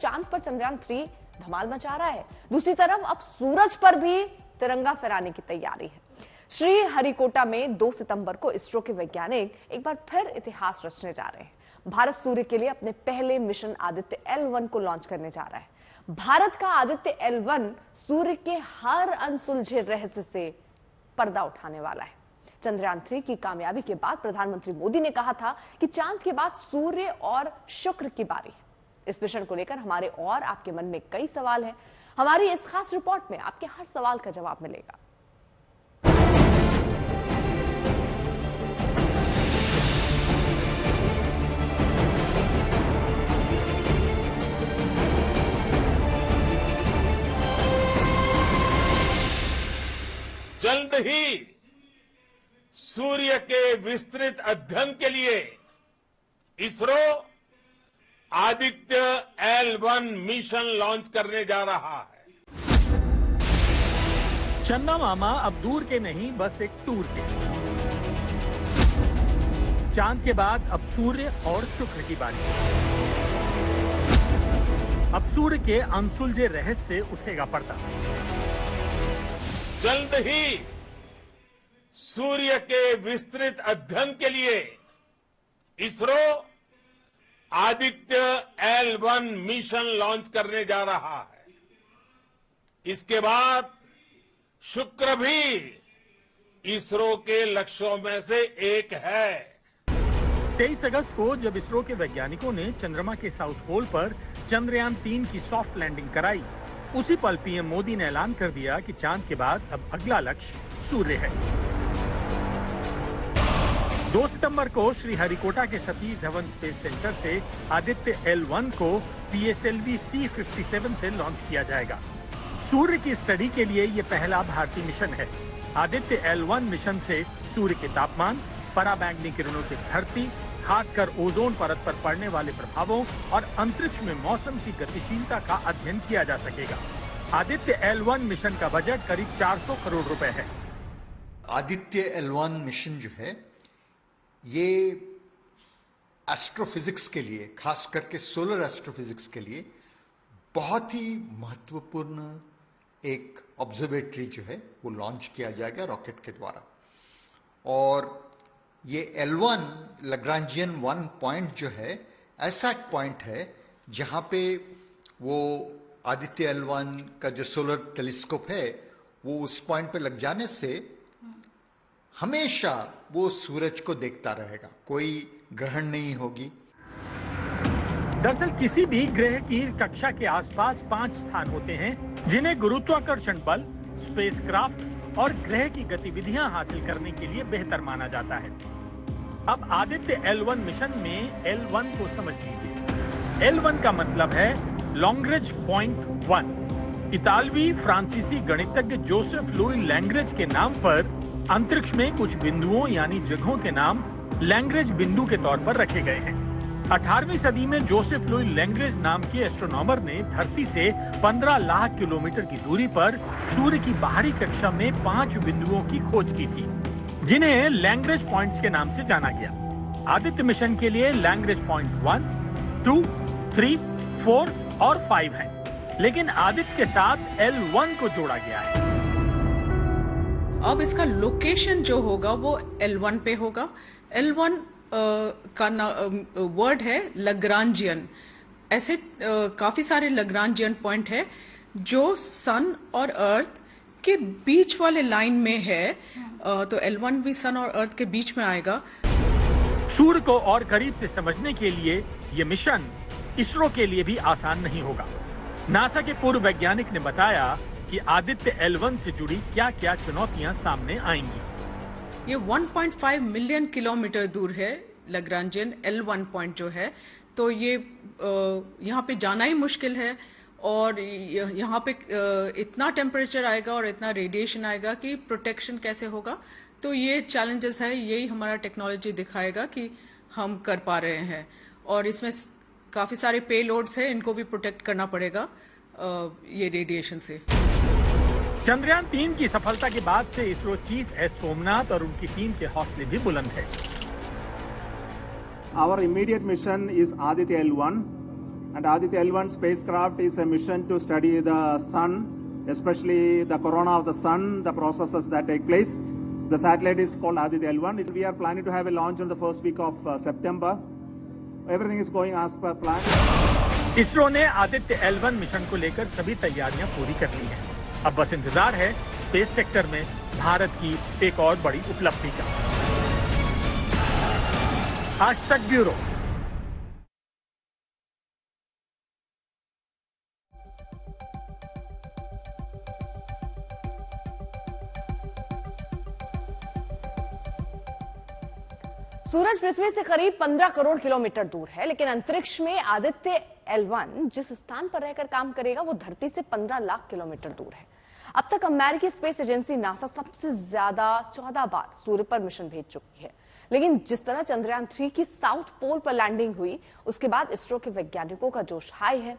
चांद पर चंद्रयान 3 धमाल मचा रहा है, दूसरी तरफ अब सूरज पर भी तिरंगा फहराने की तैयारी है। श्री हरिकोटा में 2 सितंबर को इसरो के वैज्ञानिक एक बार फिर इतिहास रचने जा रहे हैं। भारत सूर्य के लिए अपने पहले मिशन आदित्य L1 को लॉन्च करने जा रहा है। भारत का आदित्य L1 सूर्य के हर अनसुलझे रहस्य से पर्दा उठाने वाला है। चंद्रयान 3 की कामयाबी के बाद प्रधानमंत्री मोदी ने कहा था कि चांद के बाद सूर्य और शुक्र की बारी है। इस मिशन को लेकर हमारे और आपके मन में कई सवाल हैं। हमारी इस खास रिपोर्ट में आपके हर सवाल का जवाब मिलेगा। जल्द ही सूर्य के विस्तृत अध्ययन के लिए ISRO Aditya L1 mission launch करने जा रहा है। चंदा मामा अब दूर के नहीं, बस एक टूर के। चांद के बाद अब सूर्य और शुक्र की बारी। अब सूर्य के अनसुलझे रहस्य से उठेगा पर्दा। जल्द ही सूर्य के विस्तृत अध्ययन के लिए ISRO Aditya L1 mission launch करने जा रहा है। इसके बाद शुक्र भी इसरो के लक्ष्यों में से एक है। 23 अगस्त को जब इसरो के वैज्ञानिकों ने चंद्रमा के साउथ पोल पर चंद्रयान 3 की सॉफ्ट लैंडिंग कराई, उसी पल पीएम मोदी ने ऐलान कर दिया कि चांद के बाद अब अगला लक्ष्य सूर्य है। 2 सितंबर को श्री हरिकोटा के सतीश धवन स्पेस सेंटर से आदित्य L1 को PSLV C-57 से लॉन्च किया जाएगा। सूर्य की स्टडी के लिए ये पहला भारतीय मिशन है। आदित्य L1 मिशन से सूर्य के तापमान, पराबैंगनी किरणों की धरती, खासकर ओजोन परत पर पड़ने वाले प्रभावों और अंतरिक्ष में मौसम की गतिशीलता का अध्ययन किया जा सकेगा। आदित्य L1 मिशन का बजट करीब 400 करोड़ रुपए है। आदित्य L1 मिशन जो है ये एस्ट्रोफिजिक्स के लिए, खास करके सोलर एस्ट्रोफिजिक्स के लिए बहुत ही महत्वपूर्ण एक ऑब्जर्वेटरी जो है वो लॉन्च किया जाएगा रॉकेट के द्वारा। और ये L1 लैग्रांजियन 1 पॉइंट जो है ऐसा एक पॉइंट है जहां पे वो आदित्य L1 का जो सोलर टेलीस्कोप है वो उस पॉइंट पे लग जाने से हमेशा वो सूरज को देखता रहेगा, कोई ग्रहण नहीं होगी। दरअसल किसी भी ग्रह की कक्षा के आसपास 5 स्थान होते हैं जिन्हें गुरुत्वाकर्षण बल, स्पेसक्राफ्ट और ग्रह की गतिविधियां हासिल करने के लिए बेहतर माना जाता है। अब आदित्य L1 मिशन में L1 को समझ लीजिए। L1 का मतलब है लैंग्रेज पॉइंट 1। इतालवी फ्रांसीसी गणितज्ञ जोसेफ लुई लैंग्रेज के नाम पर अंतरिक्ष में कुछ बिंदुओं यानी जगहों के नाम लैंग्रेज बिंदु के तौर पर रखे गए हैं। 18वीं सदी में जोसेफ लुई लैंग्रेज नाम के एस्ट्रोनॉमर ने धरती से 15 लाख किलोमीटर की दूरी पर सूर्य की बाहरी कक्षा में 5 बिंदुओं की खोज की थी, जिन्हें लैंग्रेज पॉइंट्स के नाम से जाना गया। आदित्य मिशन के लिए लैंग्रेज पॉइंट 1, 2, 3, 4 और 5 हैं, लेकिन आदित्य के साथ L1 को जोड़ा गया है। अब इसका लोकेशन जो होगा वो L1 पे होगा। L1 का वर्ड है लग्रांजियन। ऐसे काफी सारे लग्रांजियन पॉइंट है जो सन और अर्थ के बीच वाले लाइन में है। तो L1 भी सन और अर्थ के बीच में आएगा। सूर्य को और करीब से समझने के लिए ये मिशन इसरो के लिए भी आसान नहीं होगा। नासा के पूर्व वैज्ञानिक ने बताया कि आदित्य L1 से जुड़ी क्या क्या चुनौतियां सामने आएंगी। ये 1.5 मिलियन किलोमीटर दूर है लग्रांजियन L1 पॉइंट जो है, तो ये यहाँ पे जाना ही मुश्किल है। और यहाँ पे इतना टेम्परेचर आएगा और इतना रेडिएशन आएगा कि प्रोटेक्शन कैसे होगा। तो ये चैलेंजेस है, यही हमारा टेक्नोलॉजी दिखाएगा कि हम कर पा रहे हैं। और इसमें काफी सारे पेलोड्स हैं, इनको भी प्रोटेक्ट करना पड़ेगा ये रेडिएशन से। चंद्रयान 3 की सफलता के बाद से इसरो चीफ एस सोमनाथ और उनकी टीम के हौसले भी बुलंद है। Our immediate mission is Aditya L1. And Aditya L1 spacecraft is a mission to study the sun, especially the corona of the sun, the processes that take place. The satellite is called Aditya L1. We are planning to have a launch on the first week of September. Everything is going as per plan. ISRO ने Aditya L1 mission को लेकर सभी तैयारियां पूरी कर ली हैं। अब बस इंतजार है स्पेस सेक्टर में भारत की एक और बड़ी उपलब्धि का। आज तक ब्यूरो। सूरज पृथ्वी से करीब 15 करोड़ किलोमीटर दूर है, लेकिन अंतरिक्ष में आदित्य L1 जिस स्थान पर रहकर काम करेगा वो धरती से 15 लाख किलोमीटर दूर है। अब तक अमेरिकी स्पेस एजेंसी नासा सबसे ज्यादा 14 बार सूर्य पर मिशन भेज चुकी है, लेकिन जिस तरह चंद्रयान 3 की साउथ पोल पर लैंडिंग हुई उसके बाद इसरो के वैज्ञानिकों का जोश हाई है।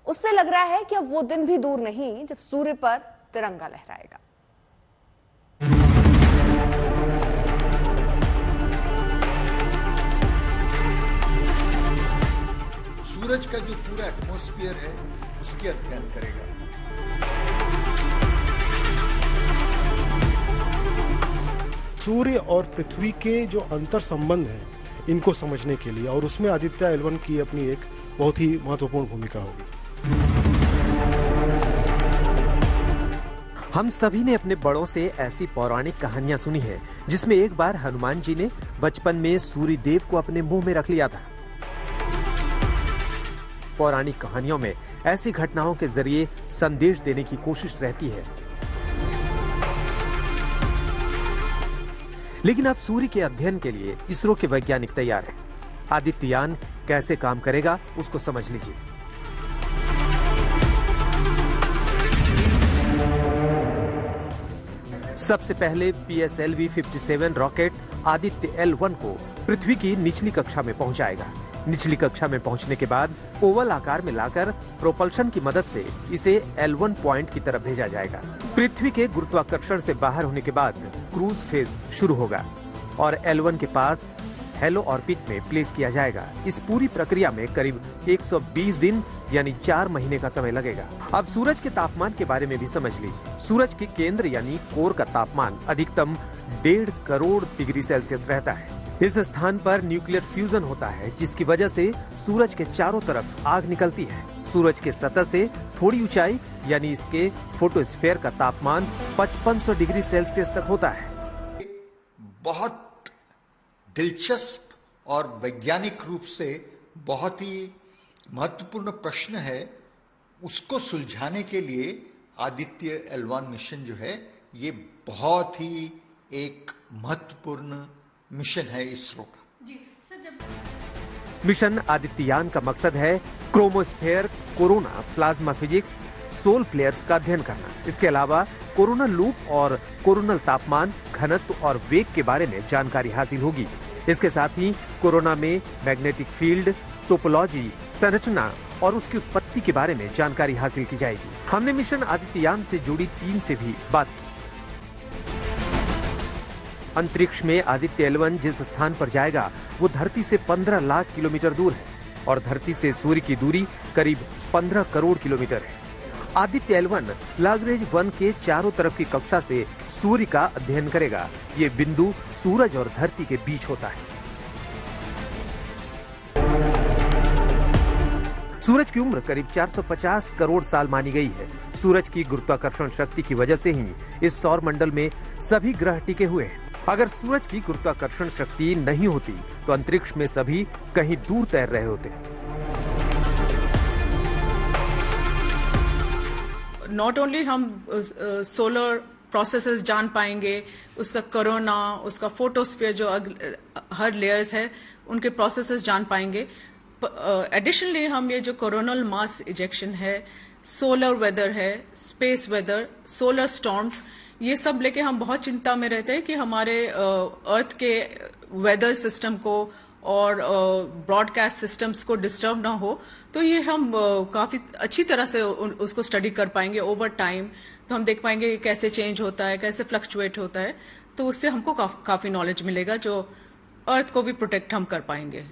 उससे लग रहा है कि अब वो दिन भी दूर नहीं जब सूर्य पर तिरंगा लहराएगा। सूरज का जो पूरा एटमॉस्फेयर है उसकी अध्ययन करेगा। सूर्य और पृथ्वी के जो अंतर संबंध हैं इनको समझने के लिए, और उसमें आदित्य L1 की अपनी एक बहुत ही महत्वपूर्ण भूमिका होगी। हम सभी ने अपने बड़ों से ऐसी पौराणिक कहानियां सुनी हैं, जिसमें एक बार हनुमान जी ने बचपन में सूर्य देव को अपने मुंह में रख लिया था। पौराणिक कहानियों में ऐसी घटनाओं के जरिए संदेश देने की कोशिश रहती है। लेकिन अब सूर्य के अध्ययन के लिए इसरो के वैज्ञानिक तैयार हैं। आदित्ययान कैसे काम करेगा उसको समझ लीजिए। सबसे पहले PSLV-57 रॉकेट आदित्य L1 को पृथ्वी की निचली कक्षा में पहुंचाएगा। निचली कक्षा में पहुंचने के बाद ओवल आकार में लाकर प्रोपल्शन की मदद से इसे L1 पॉइंट की तरफ भेजा जाएगा। पृथ्वी के गुरुत्वाकर्षण से बाहर होने के बाद क्रूज फेज शुरू होगा और L1 के पास हेलो ऑर्बिट में प्लेस किया जाएगा। इस पूरी प्रक्रिया में करीब 120 दिन यानी 4 महीने का समय लगेगा। अब सूरज के तापमान के बारे में भी समझ लीजिए। सूरज के केंद्र यानी कोर का तापमान अधिकतम 1.5 करोड़ डिग्री सेल्सियस रहता है। इस स्थान पर न्यूक्लियर फ्यूजन होता है, जिसकी वजह से सूरज के चारों तरफ आग निकलती है। सूरज के सतह से थोड़ी ऊंचाई यानी इसके फोटोस्फीयर का तापमान 5500 डिग्री सेल्सियस तक होता है। बहुत दिलचस्प और वैज्ञानिक रूप से बहुत ही महत्वपूर्ण प्रश्न है, उसको सुलझाने के लिए आदित्य L1 मिशन जो है ये बहुत ही एक महत्वपूर्ण मिशन है इसरो का। जी सर, जब मिशन आदित्ययान का मकसद है chromosphere, corona, plasma physics, solar flares का अध्ययन करना। इसके अलावा कोरोनल लूप और कोरोनल तापमान, घनत्व और वेग के बारे में जानकारी हासिल होगी। इसके साथ ही कोरोना में मैग्नेटिक फील्ड, टोपोलॉजी, संरचना और उसकी उत्पत्ति के बारे में जानकारी हासिल की जाएगी। हमने मिशन आदित्ययान से जुड़ी टीम से भी बात की। अंतरिक्ष में आदित्य L1 जिस स्थान पर जाएगा वो धरती से 15 लाख किलोमीटर दूर है और धरती से सूर्य की दूरी करीब 15 करोड़ किलोमीटर है। आदित्य L1 लाग्रेंज 1 के चारों तरफ की कक्षा से सूर्य का अध्ययन करेगा। ये बिंदु सूरज और धरती के बीच होता है। सूरज की उम्र करीब 450 करोड़ साल मानी गई है। सूरज की गुरुत्वाकर्षण शक्ति की वजह से ही इस सौर मंडल में सभी ग्रह टिके हुए हैं। अगर सूरज की गुरुत्वाकर्षण शक्ति नहीं होती तो अंतरिक्ष में सभी कहीं दूर तैर रहे होते। नॉट ओनली हम सोलर प्रोसेसेस जान पाएंगे, उसका कोरोना, उसका फोटोस्फीयर जो हर लेयर्स है उनके प्रोसेसेस जान पाएंगे। एडिशनली हम ये जो कोरोनल मास इजेक्शन है, सोलर वेदर है, स्पेस वेदर, सोलर स्टॉर्म्स, ये सब लेके हम बहुत चिंता में रहते हैं कि हमारे अर्थ के वेदर सिस्टम को और ब्रॉडकास्ट सिस्टम्स को डिस्टर्ब ना हो। तो ये हम काफी अच्छी तरह से उसको स्टडी कर पाएंगे ओवर टाइम। तो हम देख पाएंगे कि कैसे चेंज होता है, कैसे फ्लक्चुएट होता है। तो उससे हमको काफी नॉलेज मिलेगा जो अर्थ को भी प्रोटेक्ट हम कर पाएंगे।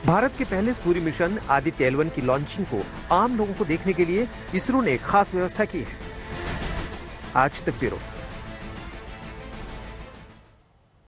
भारत के पहले सूर्य मिशन आदित्य L1 की लॉन्चिंग को आम लोगों को देखने के लिए इसरो ने खास व्यवस्था की है। आज तक ब्यूरो।